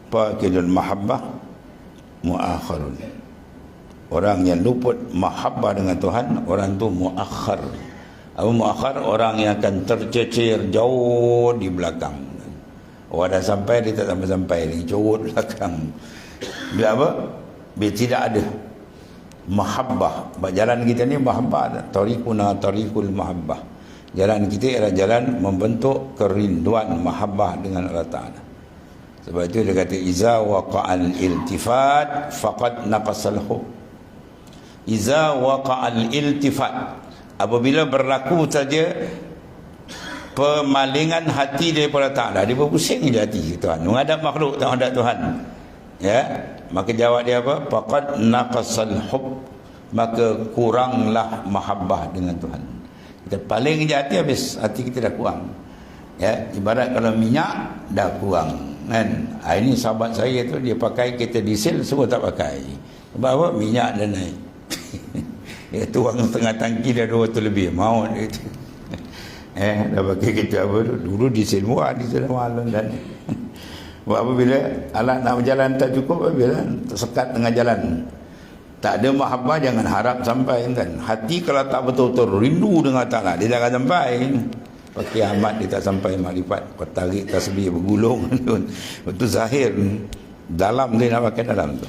faqidul mahabbah muakharun. Orang yang luput mahabbah dengan Tuhan, orang tu muakhar. Apa muakhar? Orang yang akan tercecer jauh di belakang. Orang dah sampai, dia tak sampai-sampai, dia curut belakang. Bila apa? Bila tidak ada mahabbah. Jalan kita ni mahabbah, tariquna tariqul mahabbah. Jalan kita ialah jalan membentuk kerinduan mahabbah dengan Allah Ta'ala. Sebab itu dia kata iza waqa'al iltifat faqad naqasal hub. Iza waqa'al iltifat, apabila berlaku saja pemalingan hati daripada Ta'ala, dia berpusing je hati Tuhan, menghadap makhluk, tak menghadap Tuhan, ya, maka jawab dia apa? Faqad naqasal hub, maka kuranglah mahabbah dengan Tuhan. Kita paling je hati, habis hati kita dah kurang, ya. Ibarat kalau minyak dah kurang, kan. Ini sahabat saya tu, dia pakai kereta diesel, semua tak pakai. Sebab apa? Minyak dah naik. Dia tuang setengah tangki dah 200 lebih, mau dia tu. Dah pakai kereta apa tu, dulu diesel murah, diesel mahal kan. Buat apa bila alat nak berjalan tak cukup, bila tersekat tengah jalan, tak ada mahabbah, jangan harap sampai, kan. Hati kalau tak betul-betul rindu dengan Ta'ala, dia tak akan sampai. Pakai amat dia tak sampai makrifat, tarik tasbih bergulung. Itu zahir, dalam dia nak pakai dalam tu.